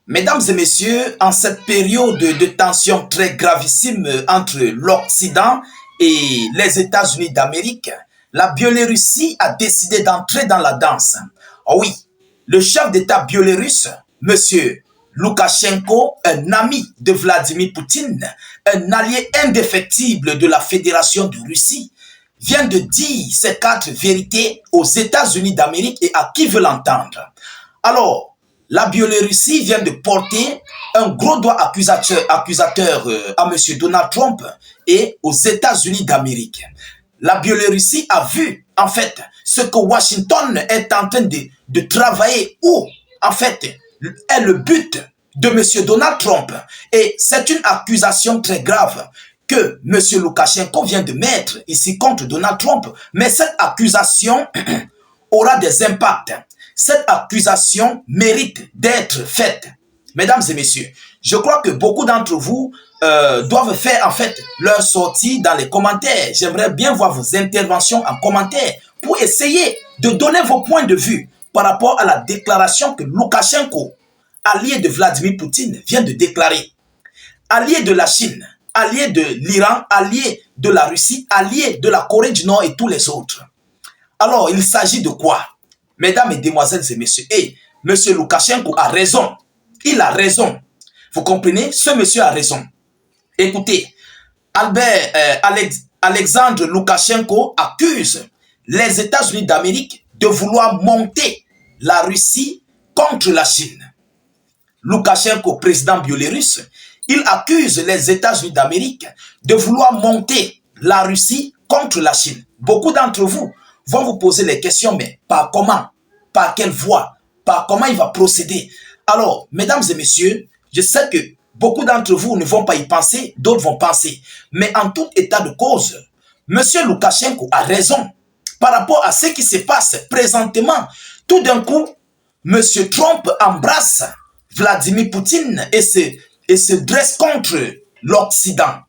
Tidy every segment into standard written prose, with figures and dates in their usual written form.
Mesdames et messieurs, en cette période de tension très gravissime entre l'Occident et les États-Unis d'Amérique, la Biélorussie a décidé d'entrer dans la danse. Oh oui, le chef d'État biélorusse, Monsieur Loukachenko, un ami de Vladimir Poutine, un allié indéfectible de la Fédération de Russie, vient de dire ces quatre vérités aux États-Unis d'Amérique et à qui veut l'entendre. Alors, la Biélorussie vient de porter un gros doigt accusateur à M. Donald Trump et aux États-Unis d'Amérique. La Biélorussie a vu, en fait, ce que Washington est en train de travailler ou, en fait, est le but de M. Donald Trump. Et c'est une accusation très grave que M. Loukachenko vient de mettre ici contre Donald Trump. Mais cette accusation aura des impacts. Cette accusation mérite d'être faite. Mesdames et messieurs, je crois que beaucoup d'entre vous doivent faire en fait leur sortie dans les commentaires. J'aimerais bien voir vos interventions en commentaire pour essayer de donner vos points de vue par rapport à la déclaration que Loukachenko, allié de Vladimir Poutine, vient de déclarer. Allié de la Chine, allié de l'Iran, allié de la Russie, allié de la Corée du Nord et tous les autres. Alors, il s'agit de quoi? Mesdames et demoiselles et messieurs, et M. Loukachenko a raison. Il a raison. Vous comprenez? Ce monsieur a raison. Écoutez, Alexandre Loukachenko accuse les États-Unis d'Amérique de vouloir monter la Russie contre la Chine. Loukachenko, président biélorusse, il accuse les États-Unis d'Amérique de vouloir monter la Russie contre la Chine. Beaucoup d'entre vous vont vous poser les questions, mais par comment? Par quelle voie? Par comment il va procéder? Alors, mesdames et messieurs, je sais que beaucoup d'entre vous ne vont pas y penser, d'autres vont penser. Mais en tout état de cause, M. Loukachenko a raison par rapport à ce qui se passe présentement. Tout d'un coup, M. Trump embrasse Vladimir Poutine et se dresse contre l'Occident.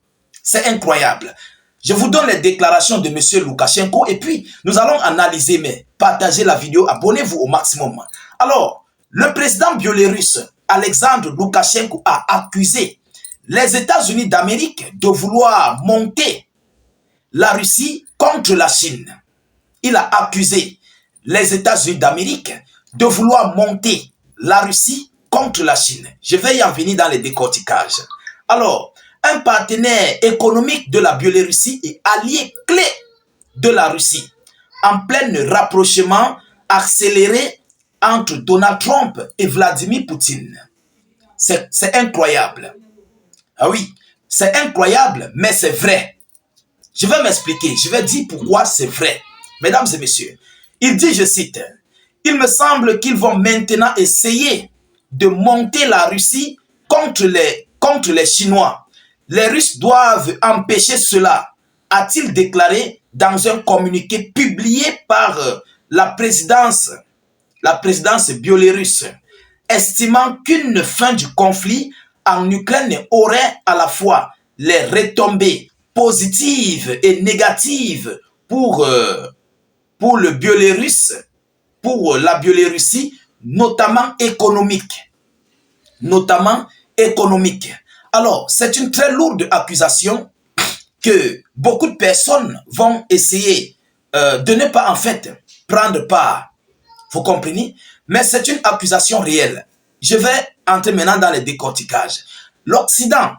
C'est incroyable. Je vous donne les déclarations de M. Loukachenko et puis nous allons analyser, mais partagez la vidéo, abonnez-vous au maximum. Alors, le président biélorusse Alexandre Loukachenko a accusé les États-Unis d'Amérique de vouloir monter la Russie contre la Chine. Il a accusé les États-Unis d'Amérique de vouloir monter la Russie contre la Chine. Je vais y en venir dans les décorticages. Alors, un partenaire économique de la Biélorussie et allié clé de la Russie, en plein rapprochement accéléré entre Donald Trump et Vladimir Poutine. C'est incroyable. Ah oui, c'est incroyable, mais c'est vrai. Je vais m'expliquer, je vais dire pourquoi c'est vrai. Mesdames et messieurs, il dit, je cite, « Il me semble qu'ils vont maintenant essayer de monter la Russie contre les Chinois. Les Russes doivent empêcher cela, a-t-il déclaré dans un communiqué publié par la présidence biélorusse, estimant qu'une fin du conflit en Ukraine aurait à la fois les retombées positives et négatives pour le Biélorusse, pour la Biélorussie, notamment économique. Alors, c'est une très lourde accusation que beaucoup de personnes vont essayer de ne pas en fait prendre part. Vous comprenez? Mais c'est une accusation réelle. Je vais entrer maintenant dans les décorticages. L'Occident,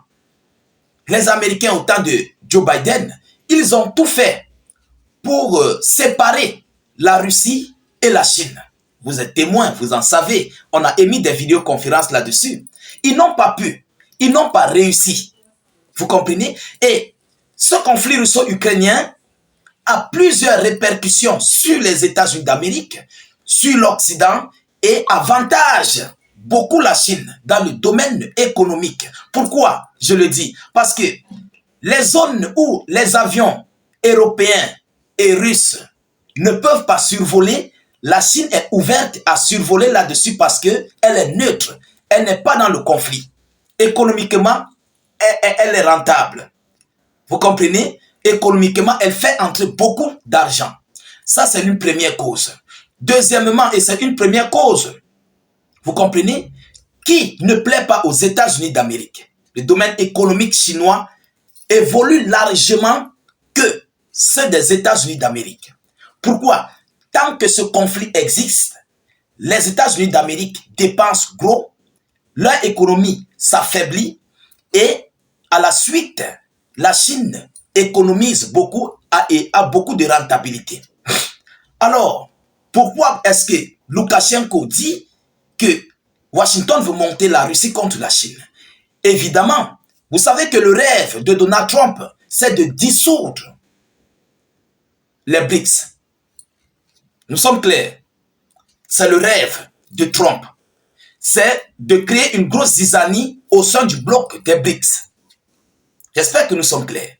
les Américains au temps de Joe Biden, ils ont tout fait pour séparer la Russie et la Chine. Vous êtes témoins, vous en savez. On a émis des vidéoconférences là-dessus. Ils n'ont pas pu. Ils n'ont pas réussi. Vous comprenez? Et ce conflit russo-ukrainien a plusieurs répercussions sur les États-Unis d'Amérique, sur l'Occident et avantage beaucoup la Chine dans le domaine économique. Pourquoi je le dis? Parce que les zones où les avions européens et russes ne peuvent pas survoler, la Chine est ouverte à survoler là-dessus parce qu'elle est neutre. Elle n'est pas dans le conflit. Économiquement, elle est rentable. Vous comprenez? Économiquement, elle fait entrer beaucoup d'argent. Ça, c'est une première cause. Deuxièmement, et c'est une première cause, vous comprenez? qui ne plaît pas aux États-Unis d'Amérique. Le domaine économique chinois évolue largement que ceux des États-Unis d'Amérique. Pourquoi? Tant que ce conflit existe, les États-Unis d'Amérique dépensent gros, leur économie s'affaiblit et à la suite, la Chine économise beaucoup et a beaucoup de rentabilité. Alors, pourquoi est-ce que Loukachenko dit que Washington veut monter la Russie contre la Chine? Évidemment, vous savez que le rêve de Donald Trump, c'est de dissoudre les BRICS. Nous sommes clairs. C'est le rêve de Trump. C'est de créer une grosse zizanie au sein du bloc des BRICS. J'espère que nous sommes clairs.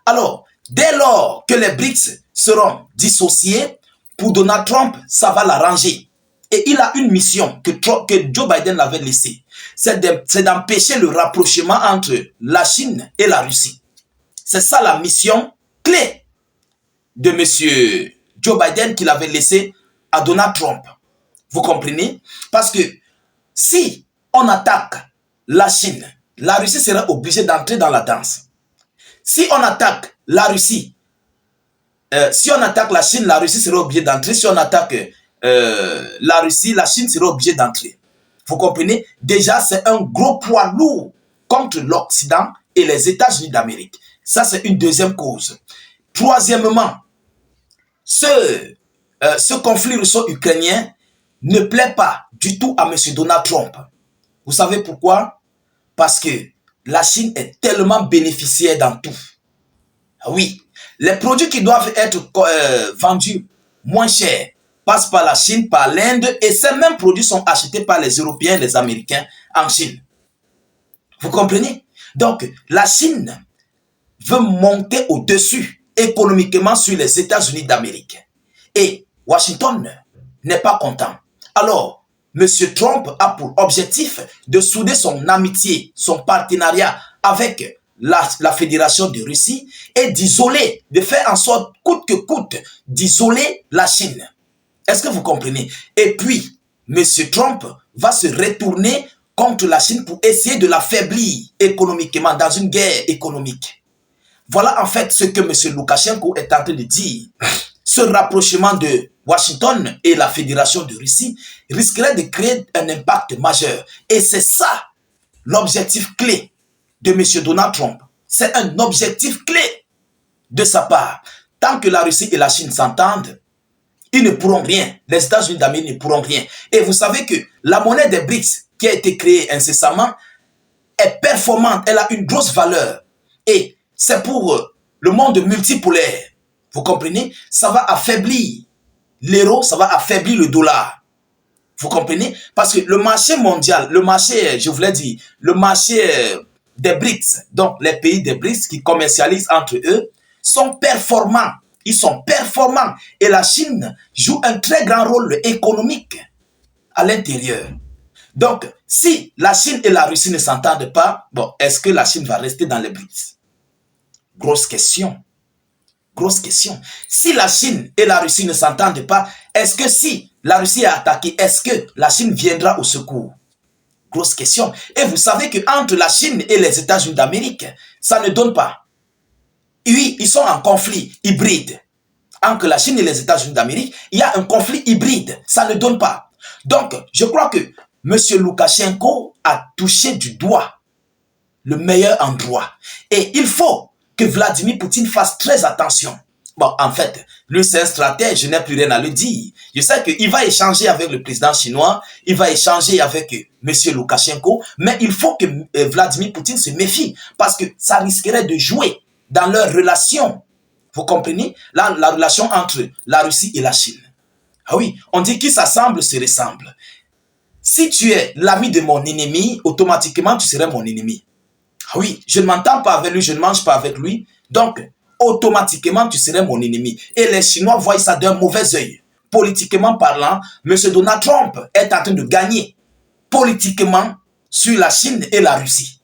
Alors, dès lors que les BRICS seront dissociés, pour Donald Trump, ça va l'arranger. Et il a une mission que Joe Biden l'avait laissée. C'est d'empêcher le rapprochement entre la Chine et la Russie. C'est ça la mission clé de M. Joe Biden qu'il avait laissé à Donald Trump. Vous comprenez? Parce que si on attaque la Chine, la Russie sera obligée d'entrer dans la danse. Si on attaque la Russie, si on attaque la Chine, la Russie sera obligée d'entrer. Si on attaque la Russie, la Chine sera obligée d'entrer. Vous comprenez? Déjà, c'est un gros poids lourd contre l'Occident et les États-Unis d'Amérique. Ça, c'est une deuxième cause. Troisièmement, ce conflit russo-ukrainien ne plaît pas du tout à M. Donald Trump. Vous savez pourquoi? Parce que la Chine est tellement bénéficiaire dans tout. Oui, les produits qui doivent être vendus moins chers passent par la Chine, par l'Inde, et ces mêmes produits sont achetés par les Européens et les Américains en Chine. Vous comprenez? Donc, la Chine veut monter au-dessus économiquement sur les États-Unis d'Amérique. Et Washington n'est pas content. Alors, M. Trump a pour objectif de souder son amitié, son partenariat avec la Fédération de Russie et d'isoler, de faire en sorte, coûte que coûte, d'isoler la Chine. Est-ce que vous comprenez? Et puis, M. Trump va se retourner contre la Chine pour essayer de l'affaiblir économiquement dans une guerre économique. Voilà en fait ce que M. Loukachenko est en train de dire. Ce rapprochement de Washington et la Fédération de Russie risquerait de créer un impact majeur. Et c'est ça l'objectif clé de M. Donald Trump. C'est un objectif clé de sa part. Tant que la Russie et la Chine s'entendent, ils ne pourront rien. Les États-Unis d'Amérique ne pourront rien. Et vous savez que la monnaie des BRICS qui a été créée incessamment est performante. Elle a une grosse valeur. Et c'est pour le monde multipolaire. Vous comprenez? Ça va affaiblir l'euro, ça va affaiblir le dollar. Vous comprenez? Parce que le marché mondial, le marché, je voulais dire, le marché des BRICS, donc les pays des BRICS qui commercialisent entre eux, sont performants. Ils sont performants. Et la Chine joue un très grand rôle économique à l'intérieur. Donc, si la Chine et la Russie ne s'entendent pas, bon, est-ce que la Chine va rester dans les BRICS? Grosse question. Grosse question. Si la Chine et la Russie ne s'entendent pas, est-ce que si la Russie est attaquée, est-ce que la Chine viendra au secours? Grosse question. Et vous savez qu'entre la Chine et les États-Unis d'Amérique, ça ne donne pas. Oui, ils sont en conflit hybride. Entre la Chine et les États-Unis d'Amérique, il y a un conflit hybride. Ça ne donne pas. Donc, je crois que M. Loukachenko a touché du doigt le meilleur endroit. Et il faut que Vladimir Poutine fasse très attention. Bon, en fait, lui, c'est un stratège, je n'ai plus rien à le dire. Je sais qu'il va échanger avec le président chinois, il va échanger avec M. Loukachenko, mais il faut que Vladimir Poutine se méfie, parce que ça risquerait de jouer dans leur relation. Vous comprenez? La relation entre la Russie et la Chine. Ah oui, on dit qu'ils s'assemblent, se ressemblent. Si tu es l'ami de mon ennemi, automatiquement, tu serais mon ennemi. Ah oui, je ne m'entends pas avec lui, je ne mange pas avec lui. Donc, automatiquement, tu serais mon ennemi. Et les Chinois voient ça d'un mauvais œil. Politiquement parlant, M. Donald Trump est en train de gagner politiquement sur la Chine et la Russie.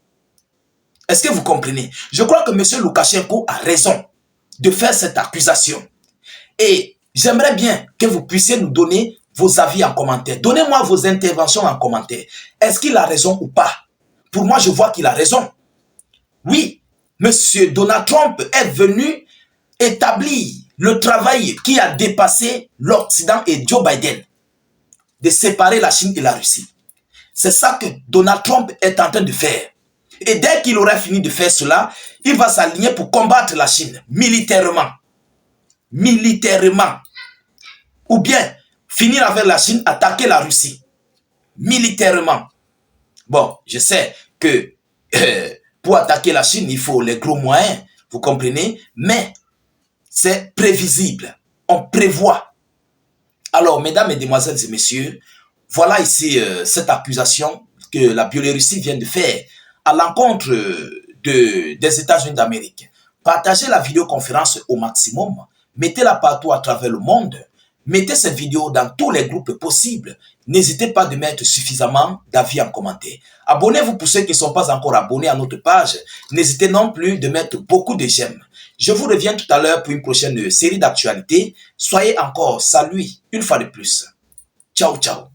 Est-ce que vous comprenez? Je crois que M. Loukachenko a raison de faire cette accusation. Et j'aimerais bien que vous puissiez nous donner vos avis en commentaire. Donnez-moi vos interventions en commentaire. Est-ce qu'il a raison ou pas? Pour moi, je vois qu'il a raison. Oui, Monsieur Donald Trump est venu établir le travail qui a dépassé l'Occident et Joe Biden, de séparer la Chine et la Russie. C'est ça que Donald Trump est en train de faire. Et dès qu'il aura fini de faire cela, il va s'aligner pour combattre la Chine militairement. Militairement. Ou bien finir avec la Chine, attaquer la Russie militairement. Bon, je sais que pour attaquer la Chine, il faut les gros moyens, vous comprenez, mais c'est prévisible. On prévoit. Alors, mesdames, mesdemoiselles et messieurs, voilà ici cette accusation que la Biélorussie vient de faire à l'encontre des États-Unis d'Amérique. Partagez la vidéoconférence au maximum, mettez-la partout à travers le monde, mettez cette vidéo dans tous les groupes possibles. N'hésitez pas de mettre suffisamment d'avis en commentaire. Abonnez-vous pour ceux qui ne sont pas encore abonnés à notre page. N'hésitez non plus de mettre beaucoup de j'aime. Je vous reviens tout à l'heure pour une prochaine série d'actualités. Soyez encore salués une fois de plus. Ciao, ciao.